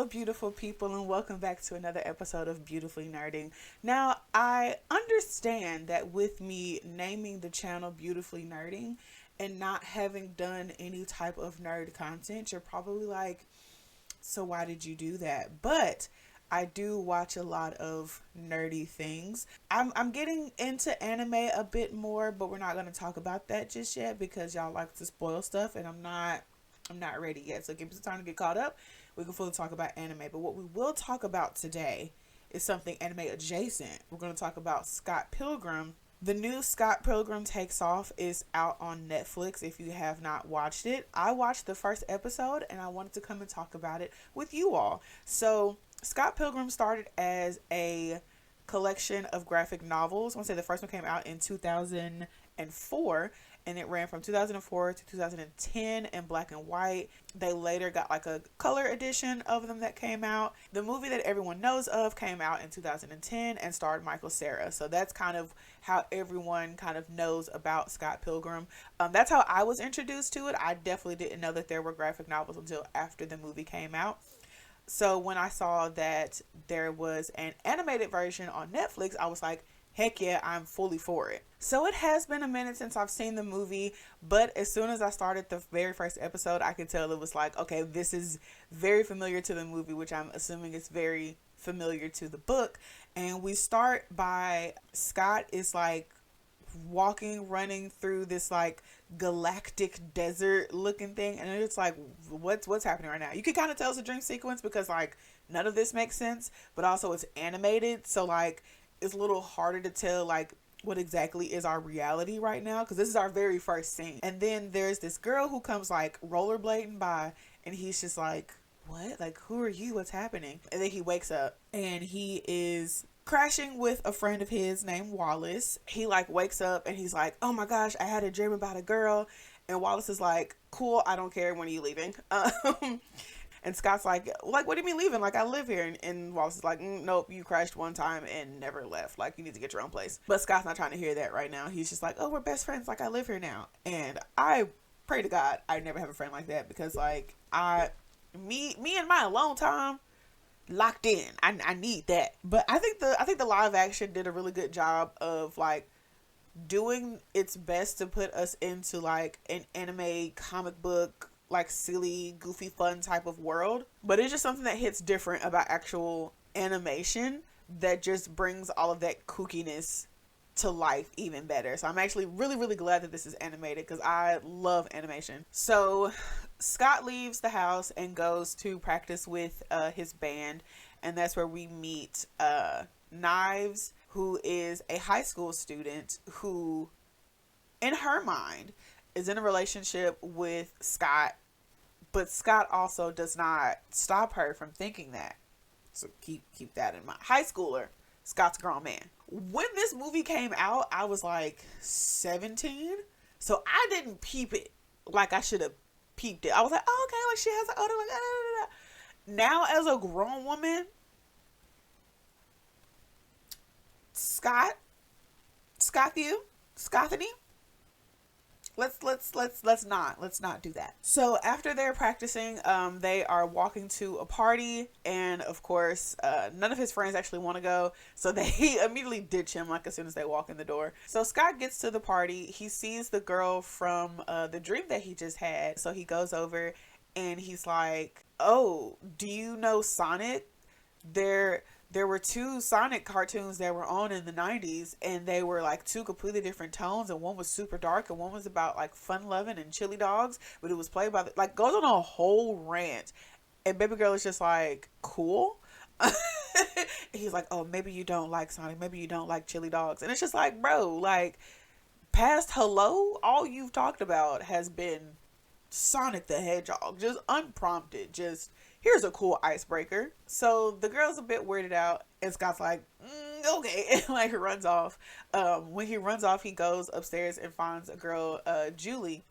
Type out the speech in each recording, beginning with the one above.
beautiful people, and welcome back to another episode of Beautifully Nerding. Now, I understand that with me naming the channel Beautifully Nerding and not having done any type of nerd content, you're probably like, so why did you do that? But I do watch a lot of nerdy things. I'm getting into anime a bit more, but we're not going to talk about that just yet because y'all like to spoil stuff, and I'm not ready yet. So give me some time to get caught up. We can fully talk about anime. But what we will talk about today is something anime adjacent. We're going to talk about Scott Pilgrim. The new Scott Pilgrim Takes Off is out on Netflix if you have not watched it. I watched the first episode and I wanted to come and talk about it with you all. So Scott Pilgrim started as a collection of graphic novels. I want to say the first one came out in 2004 and it ran from 2004 to 2010 in black and white. They later got like a color edition of them that came out. The movie that everyone knows of came out in 2010 and starred Michael Cera. So that's kind of how everyone kind of knows about Scott Pilgrim. That's how I was introduced to it. I definitely didn't know that there were graphic novels until after the movie came out. So when I saw that there was an animated version on Netflix, I was like, heck yeah, I'm fully for it. So it has been a minute since I've seen the movie, but as soon as I started the very first episode, I could tell it was like, okay, this is very familiar to the movie, which I'm assuming is very familiar to the book. And we start by Scott is like running through this like galactic desert looking thing, and it's like, what's happening right now? You can kind of tell it's a dream sequence because like none of this makes sense, but also it's animated, so like it's a little harder to tell like what exactly is our reality right now, because this is our very first scene. And then there's this girl who comes like rollerblading by, and he's just like, what? Like, who are you? What's happening? And then he wakes up and he is crashing with a friend of his named Wallace. He like wakes up and he's like, oh my gosh, I had a dream about a girl. And Wallace is like, cool, I don't care, when are you leaving? And Scott's like, what do you mean leaving? Like, I live here. And Wallace is like, nope, you crashed one time and never left. Like, you need to get your own place. But Scott's not trying to hear that right now. He's just like, oh, we're best friends. Like, I live here now. And I pray to God I never have a friend like that, because like me and my alone time locked in. I need that. But I think the live action did a really good job of like doing its best to put us into like an anime comic book, like silly, goofy, fun type of world. But it's just something that hits different about actual animation that just brings all of that kookiness to life even better. So I'm actually really, really glad that this is animated, because I love animation. So Scott leaves the house and goes to practice with his band, and that's where we meet Knives, who is a high school student who, in her mind, is in a relationship with Scott, but Scott also does not stop her from thinking that. So keep that in mind. High schooler, Scott's a grown man. When this movie came out, I was like 17, so I didn't peep it like I should have peeped it. I was like, oh, okay, like she has an older, like, da, da, da. Now as a grown woman, Scottany, let's not do that. So after they're practicing, they are walking to a party, and of course none of his friends actually want to go, so they immediately ditch him like as soon as they walk in the door. So Scott gets to the party. He sees the girl from the dream that he just had, so he goes over and he's like, oh, do you know Sonic? There were two Sonic cartoons that were on in the 90s, and they were like two completely different tones, and one was super dark and one was about like fun loving and chili dogs, but it was played by like goes on a whole rant. And baby girl is just like, cool. He's like, oh, maybe you don't like Sonic, maybe you don't like chili dogs. And it's just like, bro, like past hello, all you've talked about has been Sonic the Hedgehog, just unprompted, just here's a cool icebreaker. So the girl's a bit weirded out, and Scott's like, okay, and like runs off. When he runs off, he goes upstairs and finds a girl, Julie,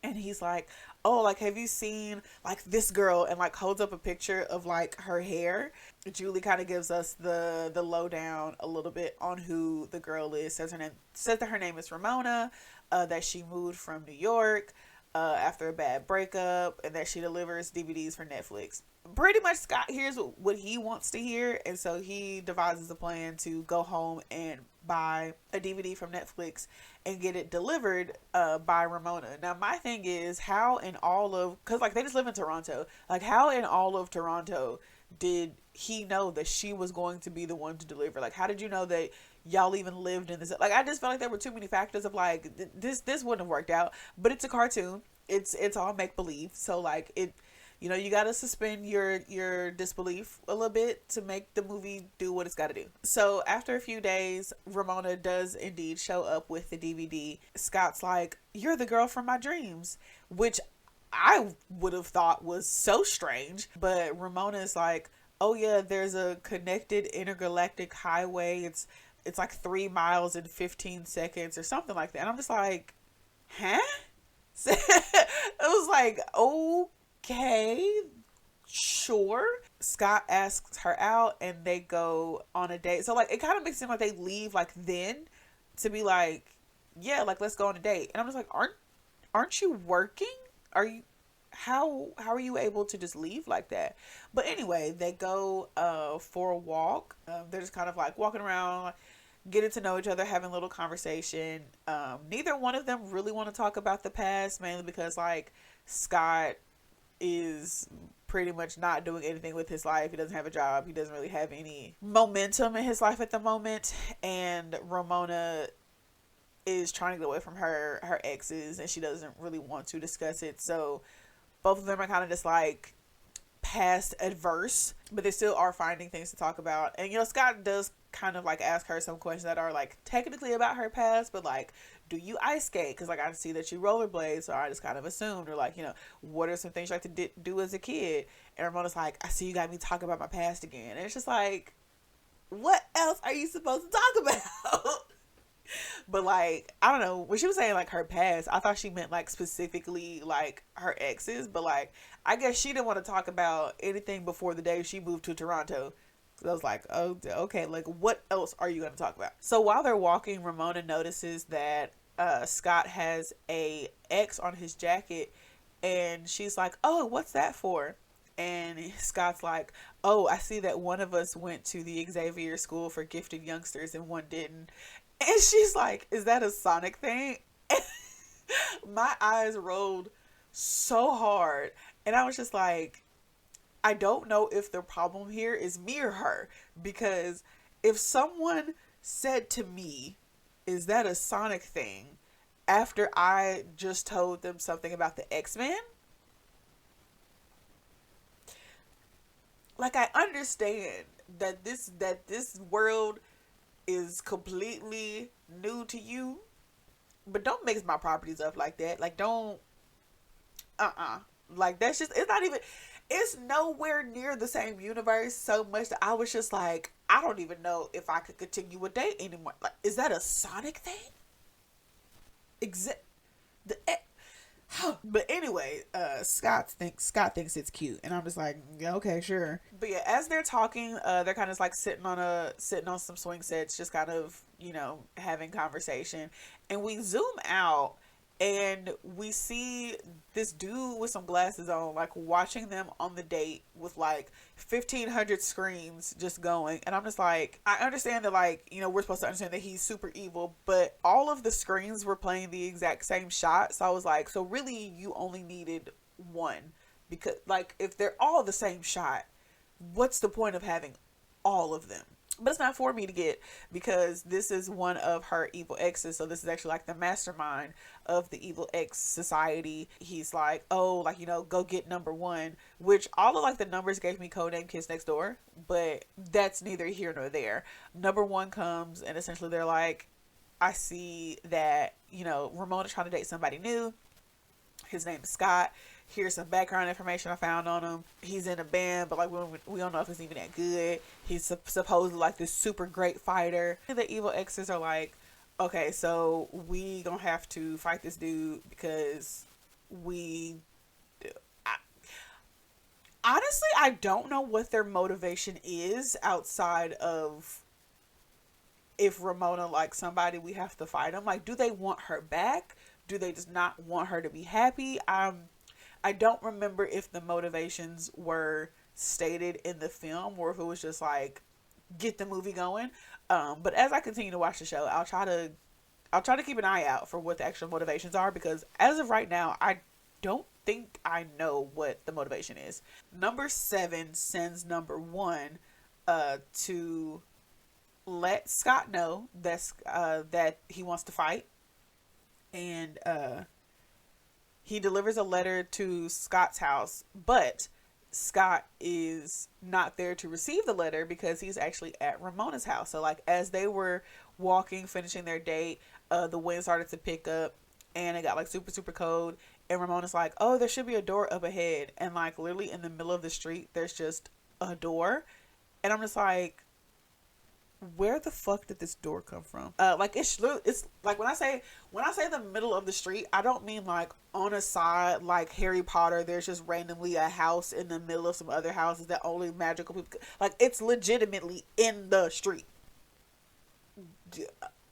and he's like, oh, like, have you seen like this girl? And like holds up a picture of like her hair. Julie kind of gives us the lowdown a little bit on who the girl is. Says that her name is Ramona, that she moved from New York. after a bad breakup, and that she delivers DVDs for Netflix. Pretty much Scott hears what he wants to hear, and so he devises a plan to go home and buy a DVD from Netflix and get it delivered by Ramona. Now my thing is, how in all of, because like they just live in Toronto, like how in all of Toronto did he know that she was going to be the one to deliver? Like, how did you know that y'all even lived in this? Like, I just felt like there were too many factors of like this wouldn't have worked out. But it's a cartoon. It's all make believe. So like it, you know, you gotta suspend your disbelief a little bit to make the movie do what it's gotta do. So after a few days, Ramona does indeed show up with the DVD. Scott's like, "You're the girl from my dreams," which I would have thought was so strange. But Ramona is like, "Oh yeah, there's a connected intergalactic highway. It's like 3 miles in 15 seconds or something like that." And I'm just like, huh? It was like, okay, sure. Scott asks her out and they go on a date. So like it kind of makes it seem like they leave like then to be like, yeah, like let's go on a date. And I'm just like, aren't you working? Are you, how are you able to just leave like that? But anyway, they go for a walk. They're just kind of like walking around, getting to know each other, having a little conversation. Neither one of them really want to talk about the past, mainly because like Scott is pretty much not doing anything with his life. He doesn't have a job. He doesn't really have any momentum in his life at the moment. And Ramona is trying to get away from her exes, and she doesn't really want to discuss it. So both of them are kind of just like past adverse, but they still are finding things to talk about. And you know, Scott does kind of like ask her some questions that are like technically about her past, but like, do you ice skate? Because like I see that you rollerblade, so I just kind of assumed. Or like, you know, what are some things you like to do as a kid? And Ramona's like, I see you got me talking about my past again. And it's just like, what else are you supposed to talk about? But like, I don't know, when she was saying like her past, I thought she meant like specifically like her exes. But like, I guess she didn't want to talk about anything before the day she moved to Toronto. So I was like, oh, okay, like what else are you going to talk about? So while they're walking, Ramona notices that Scott has a X on his jacket, and she's like, oh, what's that for? And Scott's like, oh, I see that one of us went to the Xavier School for Gifted Youngsters and one didn't. And she's like, is that a Sonic thing? My eyes rolled so hard. And I was just like, I don't know if the problem here is me or her. Because if someone said to me, is that a Sonic thing? After I just told them something about the X-Men, like I understand that this world is completely new to you, but don't mix my properties up like that. Like don't like that's just, it's not even, it's nowhere near the same universe, so much that I was just like, I don't even know if I could continue a date anymore. Like, is that a Sonic thing? But anyway, Scott thinks it's cute, and I'm just like, yeah, okay, sure. But yeah, as they're talking, they're kind of like sitting on some swing sets, just kind of, you know, having conversation, and we zoom out and we see this dude with some glasses on, like watching them on the date with like 1,500 screens just going. And I'm just like, I understand that, like, you know, we're supposed to understand that he's super evil, but all of the screens were playing the exact same shot. So I was like, so really you only needed one, because like if they're all the same shot, what's the point of having all of them? But it's not for me to get, because this is one of her evil exes. So this is actually like the mastermind of the evil ex society. He's like, oh, like, you know, go get number one, which all of like the numbers gave me codename Kids Next Door, but that's neither here nor there. Number one comes, and essentially they're like, I see that, you know, Ramona's trying to date somebody new. His name is Scott. Here's some background information I found on him. He's in a band, but like we don't know if it's even that good. He's supposedly like this super great fighter. The evil exes are like, okay, so we gonna have to fight this dude because honestly, I don't know what their motivation is outside of, if Ramona likes somebody, we have to fight him. Like, do they want her back? Do they just not want her to be happy? I don't remember if the motivations were stated in the film or if it was just like get the movie going. But as I continue to watch the show, I'll try to keep an eye out for what the actual motivations are, because as of right now, I don't think I know what the motivation is. Number 7 sends number 1 to let Scott know that he wants to fight, and he delivers a letter to Scott's house, but Scott is not there to receive the letter because he's actually at Ramona's house. So like as they were walking, finishing their date, the wind started to pick up and it got like super, super cold. And Ramona's like, oh, there should be a door up ahead. And like literally in the middle of the street, there's just a door. And I'm just like, where the fuck did this door come from? Like it's like when I say the middle of the street, I don't mean like on a side like Harry Potter. There's just randomly a house in the middle of some other houses that only magical people. Like it's legitimately in the street.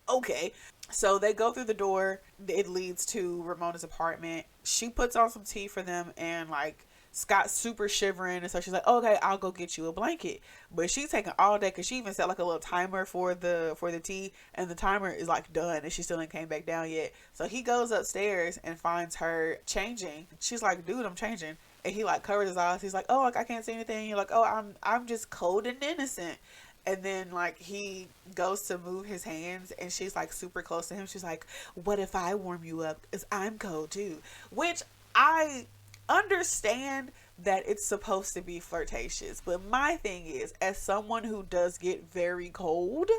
Okay, so they go through the door. It leads to Ramona's apartment. She puts on some tea for them, and like Scott's super shivering, and so she's like, okay, I'll go get you a blanket. But she's taking all day because she even set like a little timer for the tea, and the timer is like done and she still ain't came back down yet. So he goes upstairs and finds her changing. She's like, dude, I'm changing. And he like covers his eyes. He's like, oh, like I can't see anything. You're like, oh, I'm just cold and innocent. And then like he goes to move his hands and she's like super close to him. She's like, what if I warm you up, because I'm cold too? Which I understand that it's supposed to be flirtatious, but my thing is, as someone who does get very cold,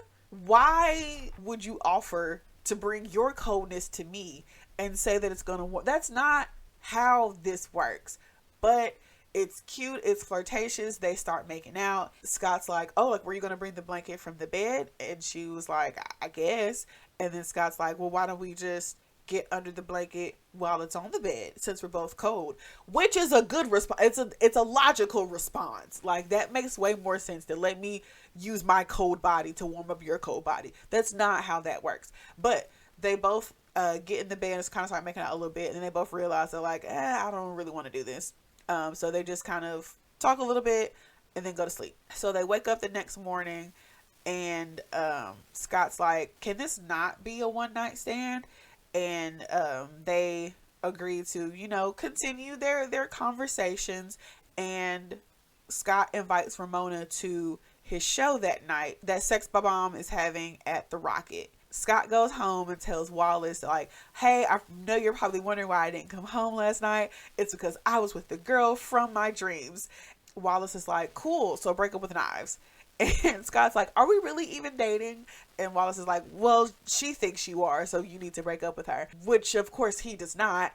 why would you offer to bring your coldness to me and say that it's gonna work? That's not how this works. But it's cute, it's flirtatious. They start making out. Scott's like, oh, like, were you gonna bring the blanket from the bed? And she was like, I guess. And then Scott's like, well, why don't we just get under the blanket while it's on the bed, since we're both cold? Which is a good response. It's a logical response. Like that makes way more sense than let me use my cold body to warm up your cold body. That's not how that works. But they both get in the bed and it's kind of start making out a little bit, and then they both realize they're like, I don't really want to do this. So they just kind of talk a little bit and then go to sleep. So they wake up the next morning and Scott's like, can this not be a one night stand? And they agree to, continue their conversations. And Scott invites Ramona to his show that night that Sex Bomb is having at the Rocket. Scott goes home and tells Wallace, like, hey, I know you're probably wondering why I didn't come home last night. It's because I was with the girl from my dreams. Wallace is like, cool, so break up with Knives. And Scott's like, are we really even dating? And Wallace is like, well, she thinks you are, so you need to break up with her. Which, of course, he does not.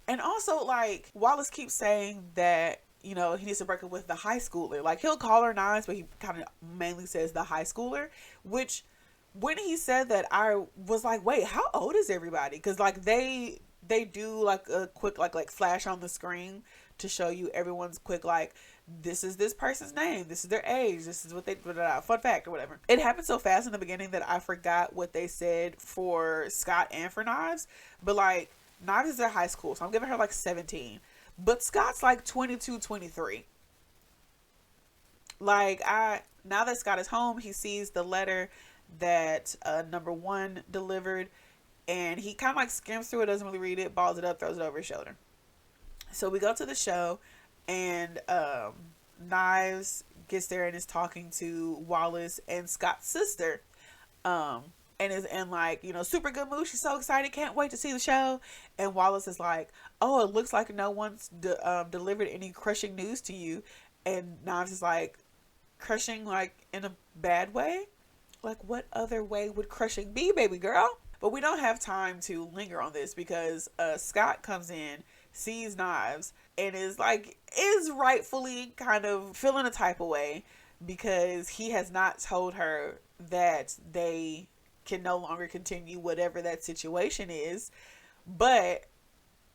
And also, like, Wallace keeps saying that, he needs to break up with the high schooler. Like, he'll call her Knives, but he kind of mainly says the high schooler. Which, when he said that, I was like, wait, how old is everybody? Because, like, they do, like, a quick, like flash on the screen to show you everyone's quick, like, this is this person's name, this is their age, this is what they, fun fact or whatever. It happened so fast in the beginning that I forgot what they said for Scott and for Knives. But like, Knives is their high school, so I'm giving her like 17, but Scott's like 22, 23. Like, now that Scott is home, he sees the letter that number 1 delivered, and he kind of like skims through it, doesn't really read it, balls it up, throws it over his shoulder. So we go to the show, and Knives gets there and is talking to Wallace and Scott's sister, and is in like, super good mood. She's so excited, can't wait to see the show. And Wallace is like, oh, it looks like no one's delivered any crushing news to you. And Knives is like, crushing like in a bad way? Like, what other way would crushing be, baby girl? But we don't have time to linger on this because Scott comes in, sees Knives, and is rightfully kind of feeling a type of way because he has not told her that they can no longer continue whatever that situation is. But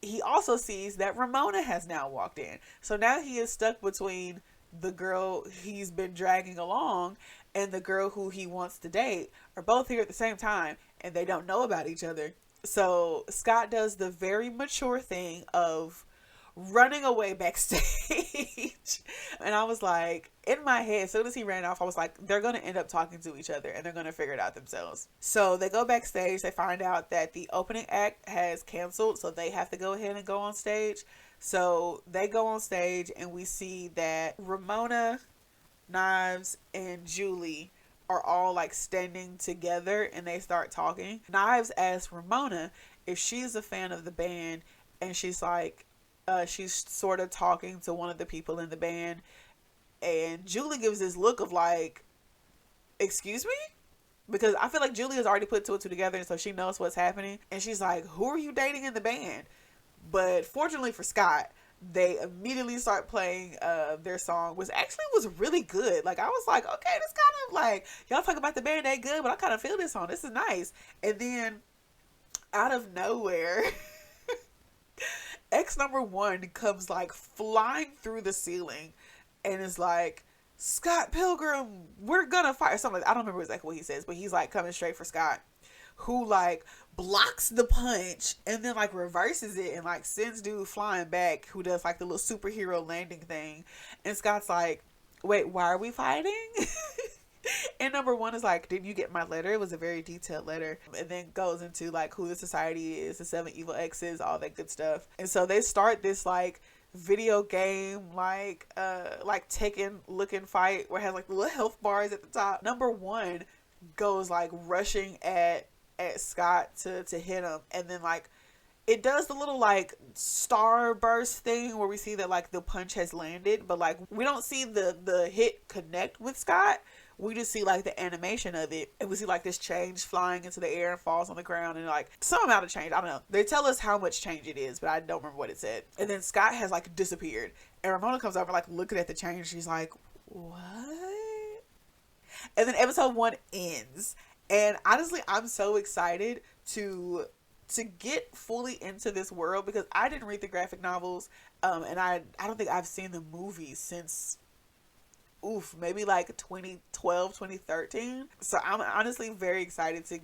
he also sees that Ramona has now walked in. So now he is stuck between the girl he's been dragging along and the girl who he wants to date are both here at the same time, and they don't know about each other. So Scott does the very mature thing of running away backstage. And I was like, in my head, as soon as he ran off, I was like, they're going to end up talking to each other and they're going to figure it out themselves. So they go backstage. They find out that the opening act has canceled. So they have to go ahead and go on stage. So they go on stage and we see that Ramona, Knives, and Julie are all like standing together and they start talking. Knives asks Ramona if she's a fan of the band, and she's like, she's sort of talking to one of the people in the band, and Julie gives this look of like, excuse me? Because I feel like Julie has already put two and two together, and so she knows what's happening. And she's like, who are you dating in the band? But fortunately for Scott, they immediately start playing their song, which actually was really good. Like, I was like, okay, this kind of like, y'all talk about the band ain't good, but I kind of feel this song. This is nice. And then out of nowhere, X number one comes like flying through the ceiling and is like, Scott Pilgrim, we're gonna fight. Something like, I don't remember exactly what he says, but he's like coming straight for Scott, who like blocks the punch and then like reverses it and like sends dude flying back, who does like the little superhero landing thing. And Scott's like, wait, why are we fighting? And number one is like, did you get my letter? It was a very detailed letter. And then goes into like who the society is, the 7 evil exes, all that good stuff. And so they start this like video game like Tekken looking fight where it has like the little health bars at the top. Number one goes like rushing at Scott to hit him, and then like it does the little like starburst thing where we see that like the punch has landed, but like we don't see the hit connect with Scott. We just see like the animation of it, and we see like this change flying into the air and falls on the ground, and like some amount of change. I don't know. They tell us how much change it is, but I don't remember what it said. And then Scott has like disappeared, and Ramona comes over like looking at the change. She's like, what? And then episode 1 ends. And honestly, I'm so excited to get fully into this world, because I didn't read the graphic novels, and I don't think I've seen the movies since maybe like 2012, 2013. So I'm honestly very excited to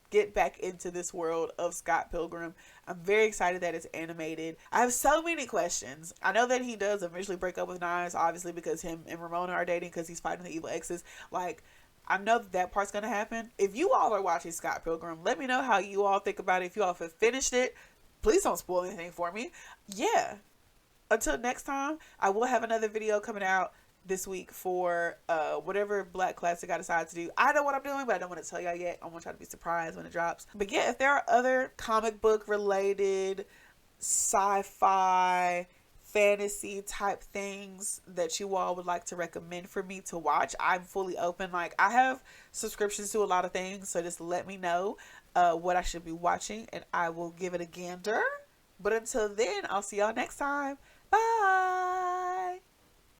get back into this world of Scott Pilgrim. I'm very excited that it's animated. I have so many questions. I know that he does eventually break up with Knives, obviously, because him and Ramona are dating because he's fighting the evil exes. Like, I know that part's going to happen. If you all are watching Scott Pilgrim, let me know how you all think about it. If you all have finished it, please don't spoil anything for me. Yeah. Until next time, I will have another video coming out this week for whatever Black classic I decide to do. I know what I'm doing, but I don't want to tell y'all yet. I want y'all to be surprised when it drops. But yeah, if there are other comic book related sci-fi fantasy type things that you all would like to recommend for me to watch, I'm fully open. Like, I have subscriptions to a lot of things, so just let me know what I should be watching and I will give it a gander. But until then, I'll see y'all next time. Bye.